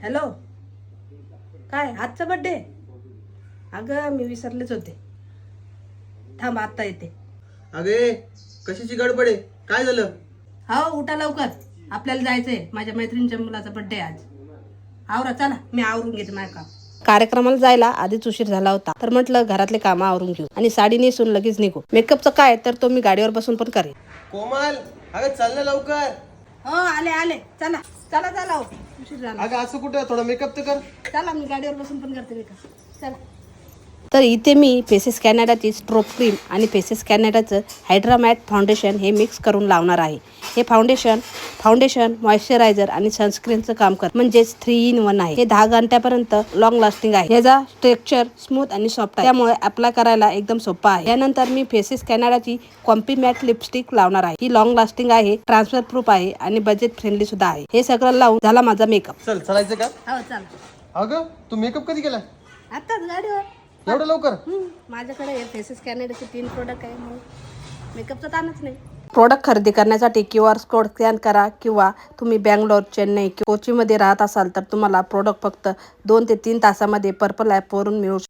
Hello, काय आजचा birthday? अगं मी विसरलेच होते. थांब आता येते. अगे कशाची गडबड आहे? काय झालं? हो उठा लवकर, आपल्याला जायचंय. माझ्या मैत्रिणीच्या मुलाचा बर्थडे आज. आवरा, चला मी आवरून घेते माझं काम. कार्यक्रमाला जायला आधीच उशीर झाला होता, तर म्हटलं घरातले कामं आवरून घेऊ आणि साडी नेसून लगेच निघू. मेकअपचं काय तर तो मी गाडीवर बसून पण करेन. कोमल, अगं चल ना लवकर. हो आले आले, चला चला चला हो. उशीर झाला. अगं असं कुठं, थोडा मेकअप तर कर. चला मी गाडीवर बसून पण करते मेकअप. चला. तर इथे मी फेसेस कॅनडाची स्ट्रोप क्रीम आणि फेसेस कॅनडाचं हायड्रा मॅट फाउंडेशन हे मिक्स करून लावणार आहे. हे फाउंडेशन मॉइश्चरायझर आणि सनस्क्रीनचं काम करतं, म्हणजेच 3 in 1 आहे. हे 10 घंट्यापर्यंत लॉंग लास्टिंग आहे. याचा स्ट्रक्चर स्मूथ आणि सॉफ्ट आहे, त्यामुळे अप्लाय करायला एकदम सोपा आहे. यानंतर मी फेसेस कॅनडाची कॉम्पी मॅट लिपस्टिक लावणार आहे. ही लॉंग लास्टिंग आहे, ट्रान्सफर प्रूफ आहे आणि बजेट फ्रेंडली सुद्धा आहे. हे सगळं लावून झाला माझा मेकअप. चल चलायचं का? हो चला. अगं तू मेकअप कधी केला? आताच गाडीवर. एवढं लवकर? माझ्याकडे हे फेसेस कॅनडाचे 3 प्रोडक्ट आहे, म्हणून मेकअपचा ताणच नाही. प्रोडक्ट खरेदी करण्यासाठी QR कोड स्कॅन करा, किंवा तुम्ही बँगलोर, चेन्नई, कोचीमध्ये राहत असाल तर तुम्हाला प्रोडक्ट फक्त 2 ते 3 तासामध्ये पर्पल ॲपवरून मिळू शकतो.